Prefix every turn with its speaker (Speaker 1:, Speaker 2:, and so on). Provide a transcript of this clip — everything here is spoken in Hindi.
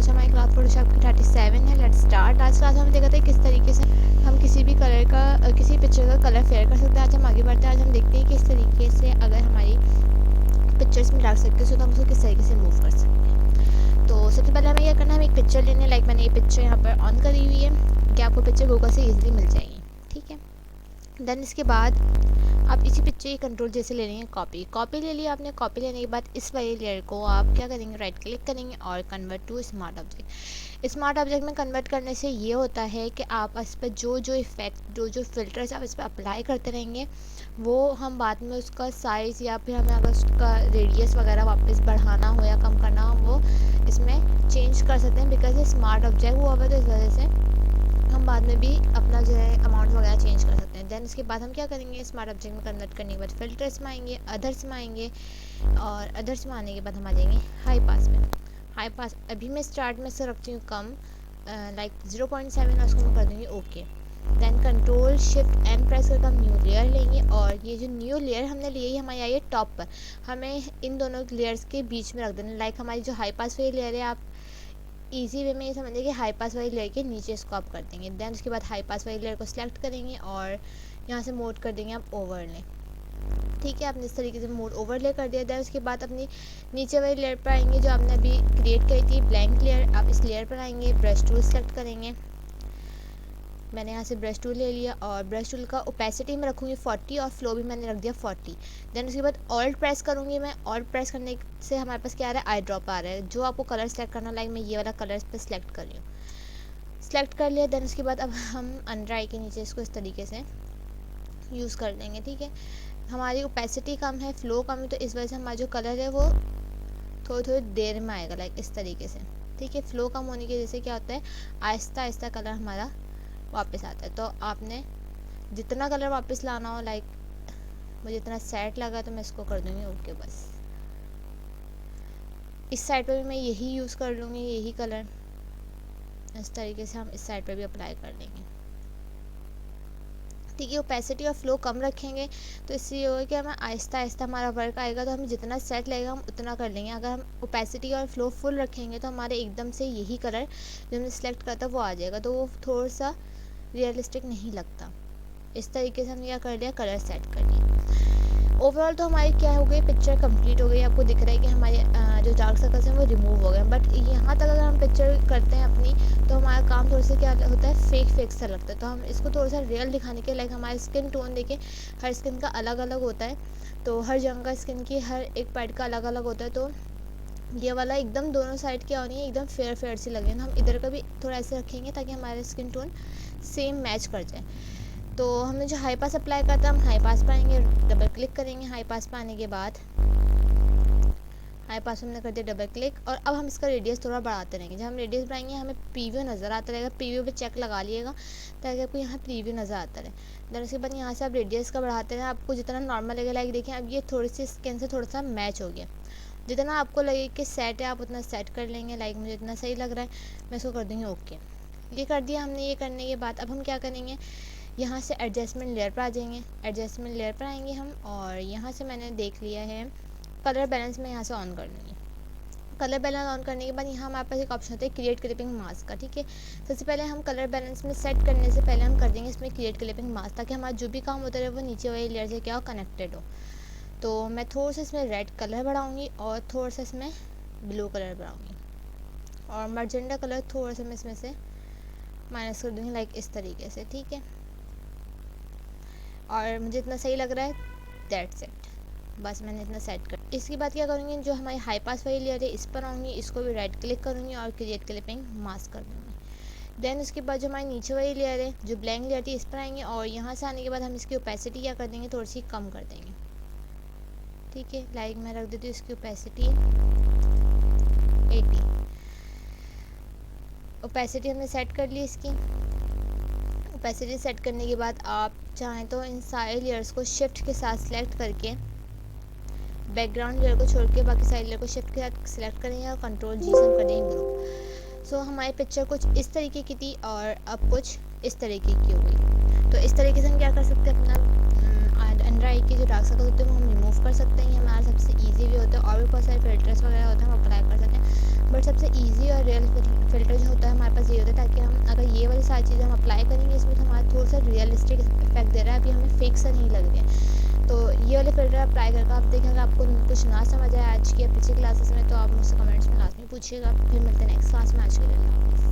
Speaker 1: आज हमारी क्लास फोटोशॉप की 37 है। Let's start. आज क्लास में हम देखा था किस तरीके से हम किसी भी कलर का किसी पिक्चर का कलर फेयर कर सकते हैं। आज हम आगे बढ़ते हैं। आज हम देखते हैं कि इस तरीके से अगर हमारी पिक्चर्स में डाल सकते हैं तो हम उसको किस तरीके से मूव कर सकते हैं। तो सबसे पहले हमें क्या करना है, हमें एक पिक्चर लेनी है। लाइक मैंने ये पिक्चर यहाँ पर ऑन करी हुई है कि आपको पिक्चर गूगल से ईजिली मिल जाएगी। ठीक है, देन इसके बाद आप इसी पिक्चर की कंट्रोल जैसे ले लेंगे कॉपी ले लिया आपने। कॉपी लेने के बाद इस वाले लेयर को आप क्या करेंगे, राइट क्लिक करेंगे और convert to smart object. Smart object में कन्वर्ट करने से ये होता है कि आप इस पर जो इफेक्ट जो फिल्टर्स आप इस पर अप्लाई करते रहेंगे वो हम बाद में उसका साइज़ या फिर हमें अगर उसका रेडियस वगैरह वापस बढ़ाना हो या कम करना हो वो इसमें चेंज कर सकते हैं। बिकॉज ये स्मार्ट ऑब्जेक्ट हुआ हुआ है तो इस वजह से हम बाद में भी अपना जो है अमाउंट वगैरह चेंज कर सकते हैं। देन उसके बाद हम क्या करेंगे, स्मार्ट ऑब्जेक्ट में कन्वर्ट करने के बाद फिल्टर्स में आएंगे, अदर्स में आएंगे और अदर्स में आने के बाद हम आ जाएंगे हाई पास में। हाई पास अभी मैं स्टार्ट में से रखती हूँ कम, लाइक 0.7 उसको मैं कर दूँगी okay. Then control shift N press करके हम न्यू लेयर लेंगे और ये जो न्यू लेयर हमने ली है हमारी आई है टॉप पर। हमें इन दोनों लेयर्स के बीच में रख देना। लाइक हमारी जो हाई पास वाली लेयर है, आप इजी वे में ये समझिए कि हाई पास वाली लेयर के नीचे इसको आप कर देंगे। देन उसके बाद हाई पास वाली लेयर को सिलेक्ट करेंगे और यहाँ से मोड कर देंगे आप ओवरले। ठीक है, आपने इस तरीके से मोड ओवरले कर दिया। देन उसके बाद अपनी नीचे वाली लेयर पर आएंगे जो आपने अभी क्रिएट करी थी ब्लैंक लेयर। आप इस लेयर पर आएंगे, ब्रश टूल सेलेक्ट करेंगे। मैंने यहाँ से ब्रश टूल ले लिया और ब्रश टूल का ओपेसिटी में रखूँगी 40 और फ्लो भी मैंने रख दिया 40। देन उसके बाद ऑल्ट प्रेस करूँगी मैं। ऑल्ट प्रेस करने से हमारे पास क्या आ रहा है, आई ड्रॉप आ रहा है। जो आपको कलर सेलेक्ट करना, लाइक मैं ये वाला कलर इस पर सेलेक्ट कर रही हूँ, सेलेक्ट कर लिया। देन उसके बाद अब हम अंडर आई के नीचे इसको इस तरीके से यूज़ कर लेंगे। ठीक है, हमारी ओपेसिटी कम है, फ्लो कम है, तो इस वजह से हमारा जो कलर है वो थोड़ी थोड़ी देर में आएगा, लाइक इस तरीके से। ठीक है, फ्लो कम होने की वजह से क्या होता है, आहिस्ता आहिस्ता कलर हमारा वापस आता है। तो आपने जितना कलर वापस लाना हो, लाइक मुझे इतना सेट लगा तो मैं इसको कर दूँगी ओके बस। इस साइड पर भी मैं यही यूज़ कर लूँगी, यही कलर इस तरीके से हम इस साइड पर भी अप्लाई कर लेंगे। ठीक है, ओपेसिटी और फ्लो कम रखेंगे तो इससे ये होगा कि हमें आहिस्ता आहिस्ता हमारा वर्क आएगा, तो हमें जितना सेट लगेगा हम उतना कर लेंगे। अगर हम ओपेसिटी और फ्लो फुल रखेंगे तो हमारे एकदम से यही कलर जो हमने सेलेक्ट करता वो आ जाएगा, तो वो थोड़ा सा रियलिस्टिक नहीं लगता। इस तरीके से हमने क्या कर लिया, कलर सेट कर लिया। ओवरऑल तो हमारी क्या हो गई, पिक्चर कंप्लीट हो गई। आपको दिख रहा है कि हमारे जो डार्क सर्कल्स हैं वो रिमूव हो गए। बट यहाँ तक अगर हम पिक्चर करते हैं अपनी तो हमारा काम थोड़ा सा क्या होता है, फेक सा लगता है। तो हम इसको थोड़ा सा रियल दिखाने के, लाइक हमारा स्किन टोन देखिए, हर स्किन का अलग अलग होता है, तो हर जगह का स्किन की हर एक पार्ट का अलग अलग होता है। तो ये वाला एकदम दोनों साइड क्या होनी है, एकदम फेयर सी लगे ना। हम इधर का भी थोड़ा ऐसे रखेंगे ताकि हमारा स्किन टोन सेम मैच कर जाए। तो हमने जो हाई पास अप्लाई करता है, हम हाई पास पर आएंगे, डबल क्लिक करेंगे। हाई पास पर आने के बाद हाई पास हमने कर दिया डबल क्लिक और अब हम इसका रेडियस थोड़ा बढ़ाते रहेंगे। जब हम रेडियस बढ़ाएंगे हमें प्रीव्यू नज़र आता रहेगा। प्रीव्यू पे चेक लगा लिएगा ताकि आपको यहाँ प्रीव्यू नज़र आता रहे। देन उसके बाद यहाँ से आप रेडियस का बढ़ाते रहें, आपको जितना नॉर्मल लगेगा। लाइक देखिए अब ये थोड़ी सी स्किन से थोड़ा सा मैच हो गया। जितना आपको लगे कि सेट है आप उतना सेट कर लेंगे। लाइक मुझे इतना सही लग रहा है, मैं इसको कर दूँगी ओके। ये कर दिया हमने। ये करने के बाद अब हम क्या करेंगे, यहाँ से एडजस्टमेंट लेयर पर आ जाएंगे। एडजस्टमेंट लेयर पर आएंगे हम और यहाँ से मैंने देख लिया है कलर बैलेंस में यहाँ से ऑन कर लूँगी। कलर बैलेंस ऑन करने के बाद यहाँ हमारे पास एक ऑप्शन होता है क्रिएट क्लिपिंग मास्क का। ठीक है, सबसे पहले हम कलर बैलेंस में सेट करने से पहले हम कर देंगे इसमें क्रिएट क्लिपिंग मास्क, ताकि हमारा जो भी काम होता रहे वो नीचे वाली लेयर से क्या हो, कनेक्टेड हो। तो मैं थोड़ा सा इसमें रेड कलर बढ़ाऊँगी और थोड़ा सा इसमें ब्लू कलर बढ़ाऊँगी और मर्जेंडा कलर थोड़ा सा मैं इसमें से माइनस कर दूँगी, लाइक इस तरीके से। ठीक है, और मुझे इतना सही लग रहा है, दैट्स इट, बस मैंने इतना सेट कर। इसके बाद क्या करूँगी, जो हमारी हाई पास वाली लेयर है इस पर आऊँगी, इसको भी राइट क्लिक करूँगी और क्रिएट क्लिपिंग मास्क कर दूँगी। देन उसके बाद जो हमारी नीचे वाली लेयर है जो ब्लैंक लेयर थी इस पर आएंगे और यहाँ से आने के बाद हम इसकी ओपेसिटी क्या कर देंगे, थोड़ी सी कम कर देंगे। ठीक है, लाइक मैं रख देती हूँ इसकी ओपेसिटी 80। ओपेसिटी हमने सेट कर ली इसकी। ओपेसिटी सेट करने के बाद आप चाहें तो इन सारे लेयर्स को शिफ्ट के साथ सिलेक्ट करके बैकग्राउंड लेयर को छोड़ के बाकी सारी लेयर को शिफ्ट के साथ सिलेक्ट करेंगे और कंट्रोल जी से हम कर देंगे ग्रुप। सो हमारी पिक्चर कुछ इस तरीके की थी और अब कुछ इस तरीके की हो गई। तो इस तरीके से हम क्या कर सकते हैं, अपना अंडर आई के जो डार्क सर्कल होते हैं वो हम रिमूव कर सकते हैं। ये हमारा सबसे ईजी वे होता है। और भी बहुत सारे फिल्टर्स वगैरह होते हैं हम अप्लाई कर सकते हैं। बट सबसे ईजी और रियल फ़िल्टर जो होता है हमारे पास ये होता है, ताकि हम अगर ये वाली सारी चीज़ें हम अप्लाई करेंगे इसमें, तो हमारा थोड़ा सा रियलिस्टिक इफेक्ट दे रहा है, अभी हमें फेक सा नहीं लग रहा है। तो ये वाले फ़िल्टर अप्लाई करके आप देखें, अगर आपको कुछ ना समझ आए आज की या पिछली क्लासेस में, तो आप मुझसे कमेंट्स में लाजमी पूछिएगा। फिर मिलते हैं नेक्स्ट क्लास में। आज के लिए।